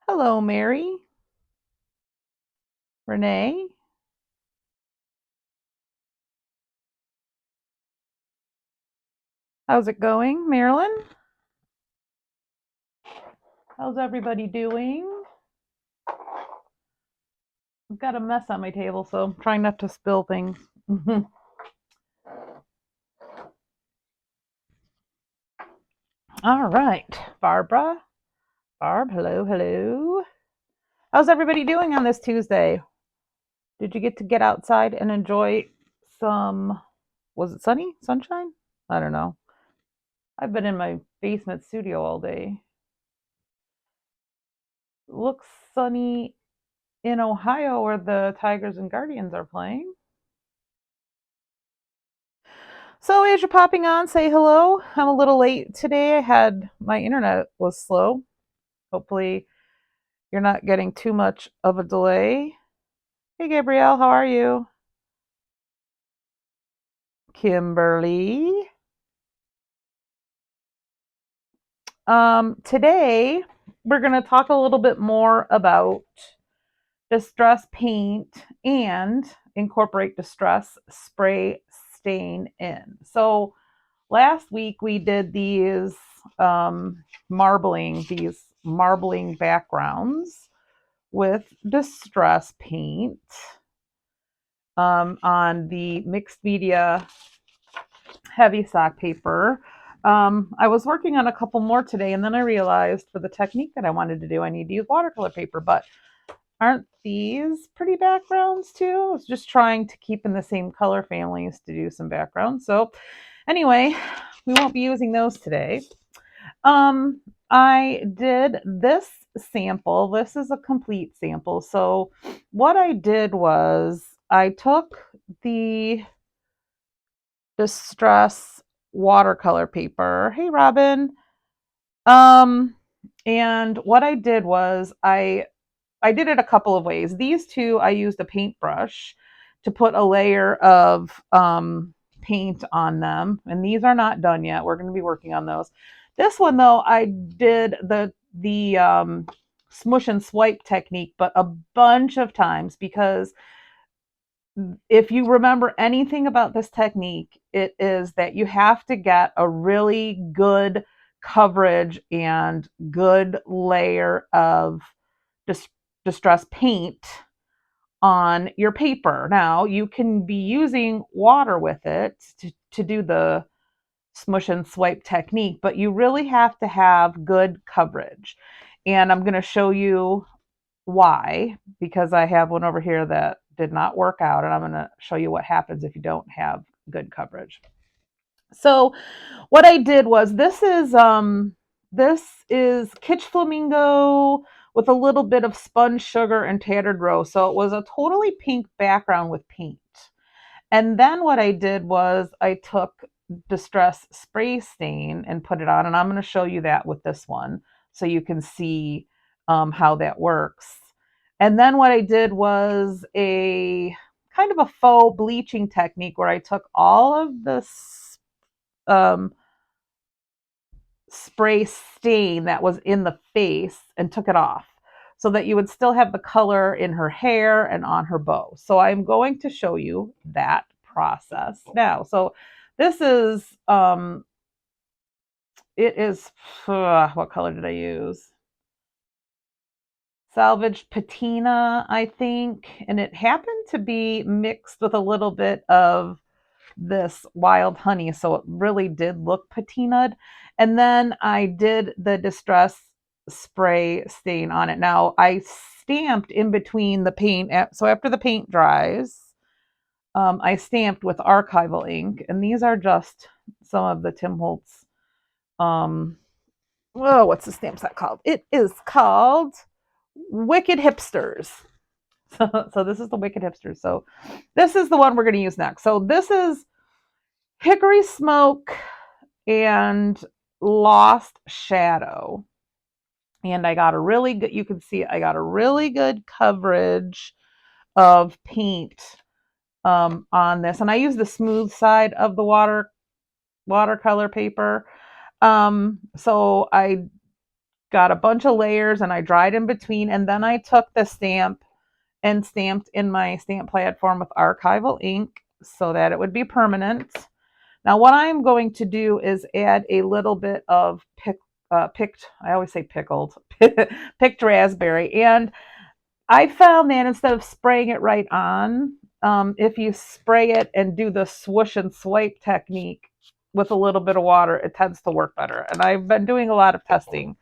Hello, Mary. Renee. How's it going, Marilyn? How's everybody doing? I've got a mess on my table, so I'm trying not to spill things. All right, Barbara. Barb, hello, hello. How's everybody doing on this Tuesday? Did you get outside and enjoy some, was it sunny? Sunshine? I don't know. I've been in my basement studio all day. Looks sunny in Ohio where the Tigers and Guardians are playing. So as you're popping on, say hello. I'm a little late today. I had my internet was slow. Hopefully you're not getting too much of a delay. Hey Gabrielle, how are you? Kimberly. Today we're going to talk a little bit more about distress paint and incorporate distress spray stain in. So last week we did these marbling backgrounds with distress paint on the mixed media heavy stock paper. I was working on a couple more today, and then I realized for the technique that I wanted to do, I need to use watercolor paper. But aren't these pretty backgrounds too? I was just trying to keep in the same color families to do some backgrounds. So anyway, we won't be using those today. I did this sample. This is a complete sample. So what I did was I took the Distress watercolor paper. Hey, Robin. Um, and what I did was I did it a couple of ways. These two, I used a paintbrush to put a layer of paint on them, and these are not done yet. We're going to be working on those. This one, though, I did the smush and swipe technique, but a bunch of times because if you remember anything about this technique, it is that you have to get a really good coverage and good layer of dis- distress paint on your paper. Now, you can be using water with it to do the smush and swipe technique, but you really have to have good coverage. And I'm going to show you why, because I have one over here that did not work out, and I'm going to show you what happens if you don't have good coverage. So what I did was this is Kitsch Flamingo with a little bit of sponge sugar and tattered rose. So it was a totally pink background with paint. And then what I did was I took Distress Spray Stain and put it on, and I'm going to show you that with this one so you can see how that works. And then what I did was a kind of a faux bleaching technique where I took all of this um, spray stain that was in the face and took it off so that you would still have the color in her hair and on her bow. So I'm going to show you that process now. So this is it is what color did I use? Salvage patina, I think, and it happened to be mixed with a little bit of this wild honey, so it really did look patinaed. And then I did the distress spray stain on it. Now I stamped in between the paint, so after the paint dries, I stamped with archival ink, and these are just some of the Tim Holtz. Oh, what's the stamp set called? It is called Wicked Hipsters. So this is the Wicked Hipsters. So this is the one we're going to use next. So this is Hickory Smoke and Lost Shadow. And I got a really good, you can see I got a really good coverage of paint on this. And I use the smooth side of the watercolor paper. So I got a bunch of layers and I dried in between. And then I took the stamp and stamped in my stamp platform with archival ink so that it would be permanent. Now what I'm going to do is add a little bit of picked, I always say pickled, picked raspberry. And I found that instead of spraying it right on, if you spray it and do the swoosh and swipe technique with a little bit of water, it tends to work better. And I've been doing a lot of testing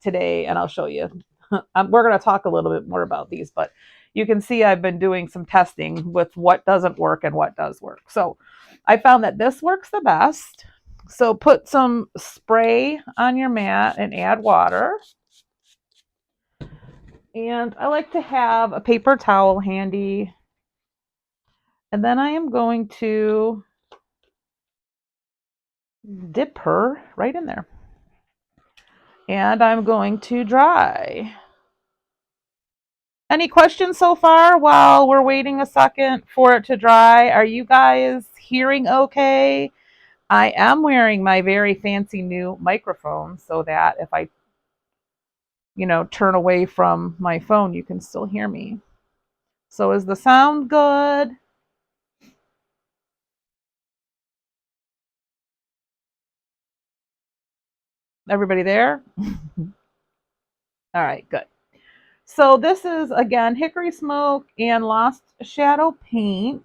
today, and I'll show you. We're going to talk a little bit more about these, but you can see I've been doing some testing with what doesn't work and what does work. So I found that this works the best. So put some spray on your mat and add water. And I like to have a paper towel handy. And then I am going to dip her right in there. And I'm going to dry. Any questions so far while we're waiting a second for it to dry? Are you guys hearing okay? I am wearing my very fancy new microphone so that if I, turn away from my phone, you can still hear me. So is the sound good? Everybody there? All right, good. So this is, again, Hickory Smoke and Lost Shadow paint.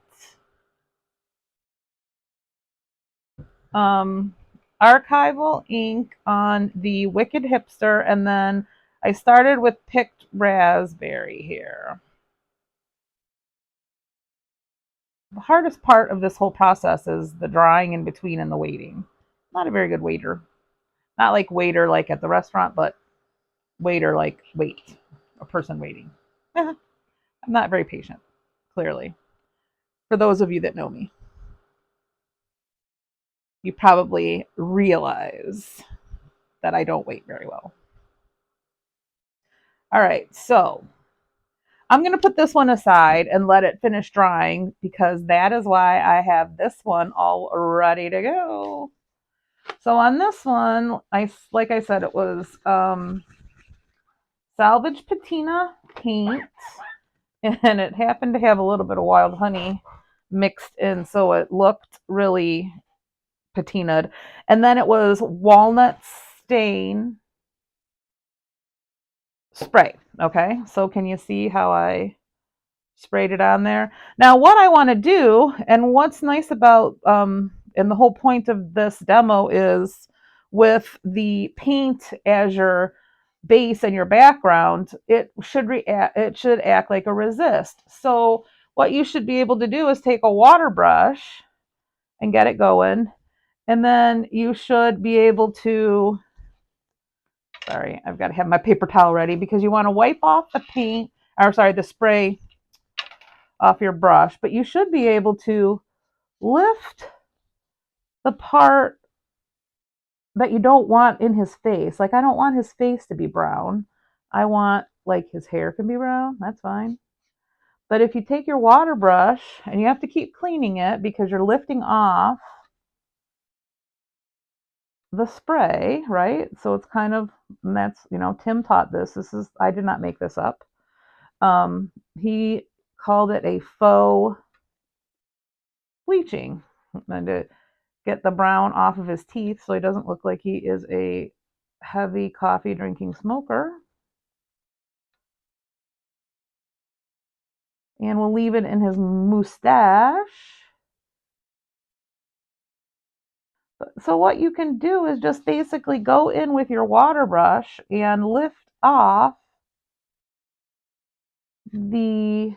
Archival ink on the Wicked Hipster, and then I started with picked raspberry here. The hardest part of this whole process is the drying in between and the waiting. Not a very good waiter. Not like waiter like at the restaurant, but waiter like wait, a person waiting. I'm not very patient, clearly. For those of you that know me, you probably realize that I don't wait very well. All right, so I'm going to put this one aside and let it finish drying because that is why I have this one all ready to go. So on this one, like I said, it was salvage patina paint, and it happened to have a little bit of wild honey mixed in, so it looked really patinaed. And then it was walnut stain spray. Okay, so can you see how I sprayed it on there? Now what I want to do, and what's nice about and the whole point of this demo is with the paint as your base and your background, it should act like a resist. So what you should be able to do is take a water brush and get it going, and then you should be able to, sorry, I've got to have my paper towel ready because you want to wipe off the paint, or sorry, the spray off your brush, but you should be able to lift the part that you don't want in his face. Like I don't want his face to be brown. I want like his hair can be brown. That's fine. But if you take your water brush and you have to keep cleaning it because you're lifting off the spray, right? So it's kind of, and that's, Tim taught this. This is, I did not make this up. He called it a faux bleaching. And to get the brown off of his teeth so he doesn't look like he is a heavy coffee drinking smoker. And we'll leave it in his mustache. So what you can do is just basically go in with your water brush and lift off the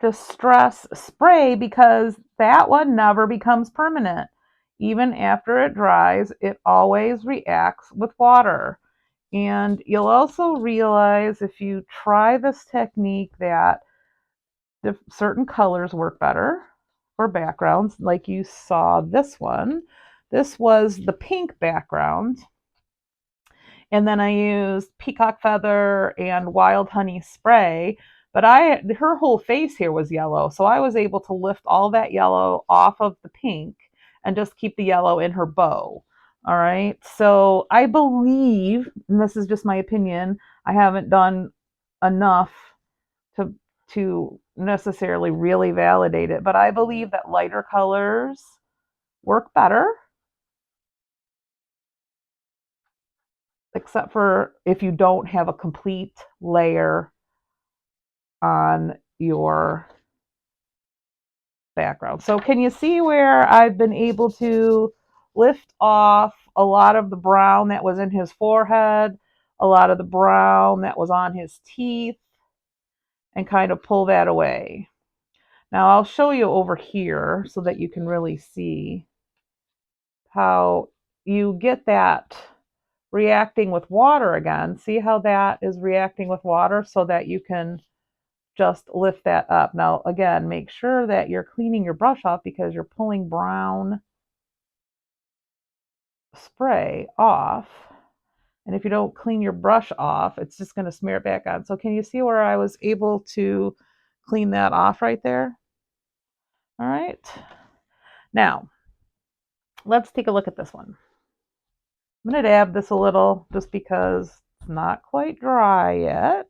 distress spray because that one never becomes permanent. Even after it dries, it always reacts with water. And you'll also realize if you try this technique that certain colors work better for backgrounds, like you saw this one. This was the pink background. And then I used peacock feather and wild honey spray, but her whole face here was yellow, so I was able to lift all that yellow off of the pink and just keep the yellow in her bow. All right. So I believe, and this is just my opinion, I haven't done enough to necessarily really validate it, but I believe that lighter colors work better, except for if you don't have a complete layer on your background. So can you see where I've been able to lift off a lot of the brown that was in his forehead, a lot of the brown that was on his teeth, and kind of pull that away. Now I'll show you over here so that you can really see how you get that reacting with water again. See how that is reacting with water so that you can just lift that up. Now, again, make sure that you're cleaning your brush off because you're pulling brown spray off. And if you don't clean your brush off, it's just going to smear it back on. So can you see where I was able to clean that off right there? All right. Now, let's take a look at this one. I'm going to dab this a little just because it's not quite dry yet.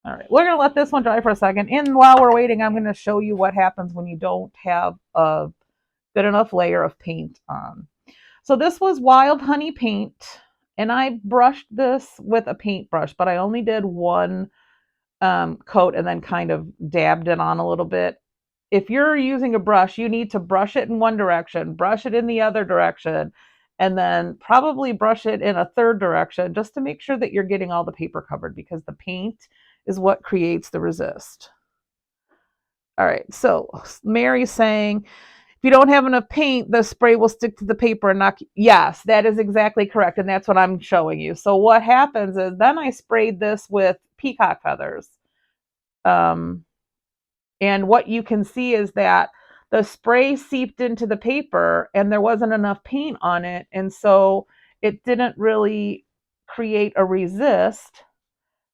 All right, we're going to let this one dry for a second. And while we're waiting, I'm going to show you what happens when you don't have a good enough layer of paint on. So this was Wild Honey paint, and I brushed this with a paintbrush, but I only did one coat and then kind of dabbed it on a little bit. If you're using a brush, you need to brush it in one direction, brush it in the other direction, and then probably brush it in a third direction just to make sure that you're getting all the paper covered because the paint is what creates the resist. All right, so Mary's saying, if you don't have enough paint, the spray will stick to the paper and knock. Yes, that is exactly correct. And that's what I'm showing you. So what happens is then I sprayed this with peacock feathers. And what you can see is that the spray seeped into the paper and there wasn't enough paint on it. And so it didn't really create a resist.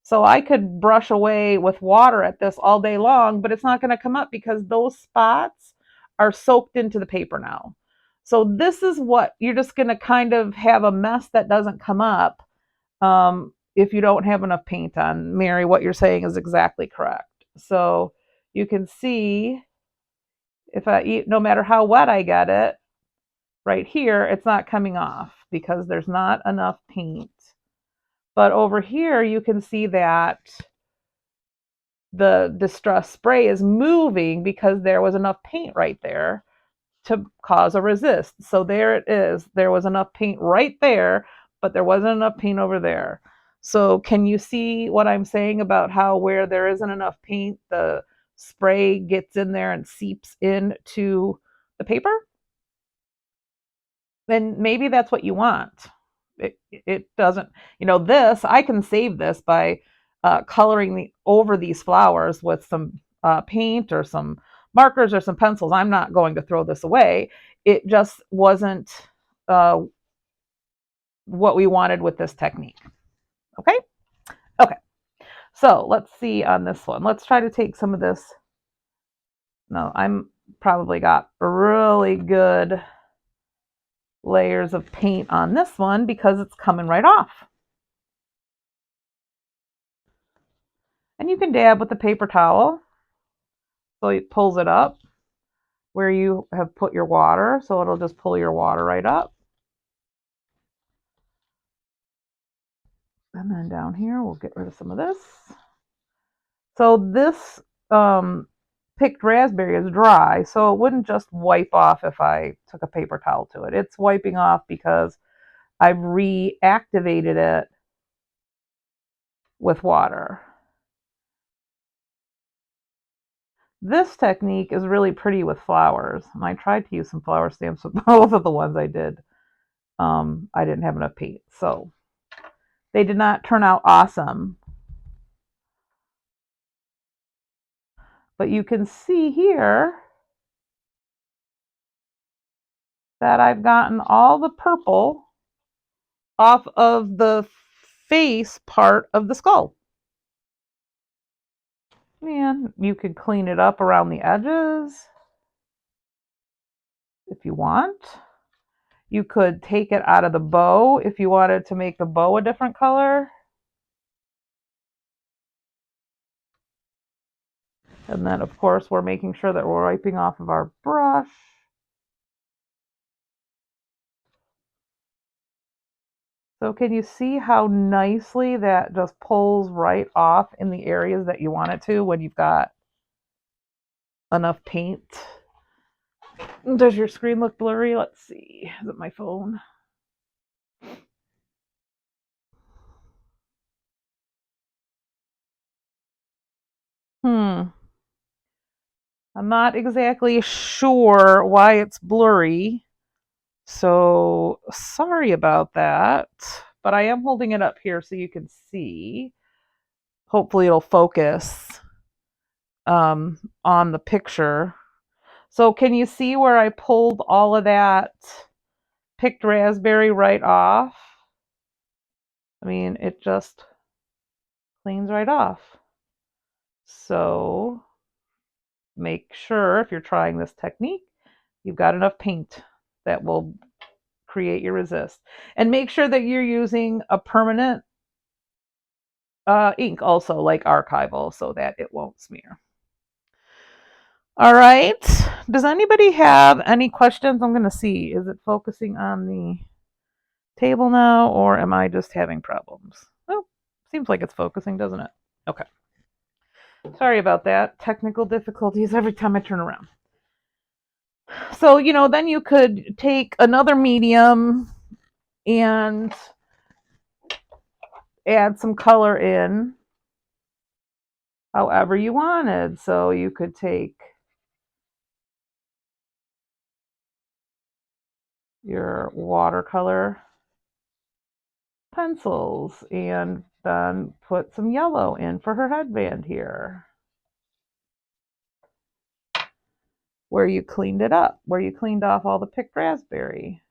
So I could brush away with water at this all day long, but it's not going to come up because those spots are soaked into the paper now. So this is what you're just going to kind of have a mess that doesn't come up if you don't have enough paint on. Mary, what you're saying is exactly correct. So you can see if I eat, no matter how wet I get it, right here, it's not coming off because there's not enough paint. But over here, you can see that the distress spray is moving because there was enough paint right there to cause a resist. So there it is. There was enough paint right there, but there wasn't enough paint over there. So can you see what I'm saying about how where there isn't enough paint, the spray gets in there and seeps into the paper? Then maybe that's what you want. It doesn't, this, I can save this by coloring over these flowers with some paint or some markers or some pencils. I'm not going to throw this away. It just wasn't uh, what we wanted with this technique. Okay? Okay. So let's see on this one. Let's try to take some of this. No, I'm probably got really good layers of paint on this one because it's coming right off. And you can dab with a paper towel. So it pulls it up where you have put your water. So it'll just pull your water right up. And then down here, we'll get rid of some of this. So this picked raspberry is dry, so it wouldn't just wipe off if I took a paper towel to it. It's wiping off because I've reactivated it with water. This technique is really pretty with flowers. And I tried to use some flower stamps, but both of the ones I did, I didn't have enough paint. So they did not turn out awesome. But you can see here that I've gotten all the purple off of the face part of the skull. And you could clean it up around the edges if you want. You could take it out of the bow if you wanted to make the bow a different color. And then, of course, we're making sure that we're wiping off of our brush. So can you see how nicely that just pulls right off in the areas that you want it to when you've got enough paint? Does your screen look blurry? Let's see. Is it my phone? I'm not exactly sure why it's blurry. So sorry about that. But I am holding it up here so you can see. Hopefully it'll focus on the picture. So can you see where I pulled all of that picked raspberry right off? I mean, it just cleans right off. So make sure if you're trying this technique, you've got enough paint that will create your resist. And make sure that you're using a permanent ink also, like archival, so that it won't smear. All right. Does anybody have any questions? I'm going to see. Is it focusing on the table now, or am I just having problems? Oh, seems like it's focusing, doesn't it? Okay. Sorry about that. Technical difficulties every time I turn around. So, then you could take another medium and add some color in however you wanted. So you could take your watercolor pencils and then put some yellow in for her headband here, where you cleaned it up, where you cleaned off all the picked raspberry.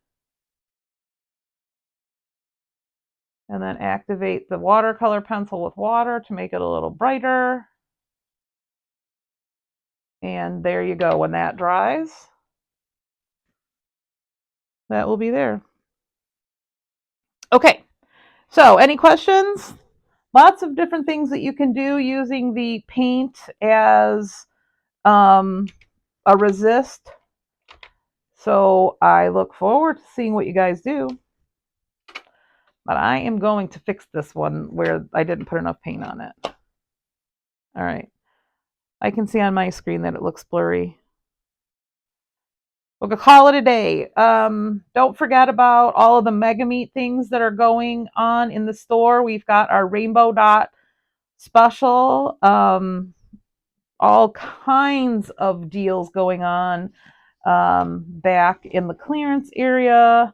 And then activate the watercolor pencil with water to make it a little brighter. And there you go. When that dries, that will be there. Okay, so any questions? Lots of different things that you can do using the paint as a resist. So I look forward to seeing what you guys do. But I am going to fix this one where I didn't put enough paint on it. All right. I can see on my screen that it looks blurry. We'll call it a day. Don't forget about all of the Mega Meat things that are going on in the store. We've got our Rainbow Dot special. All kinds of deals going on back in the clearance area.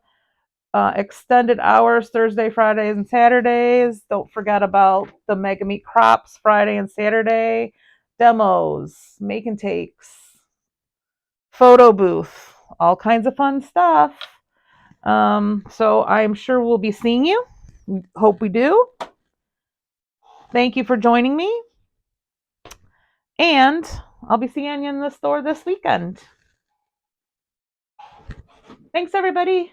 Extended hours Thursday, Fridays, and Saturdays. Don't forget about the Mega Meat Crops Friday and Saturday. Demos, make and takes, photo booth, all kinds of fun stuff. So I'm sure we'll be seeing you. Hope we do. Thank you for joining me. And I'll be seeing you in the store this weekend. Thanks, everybody.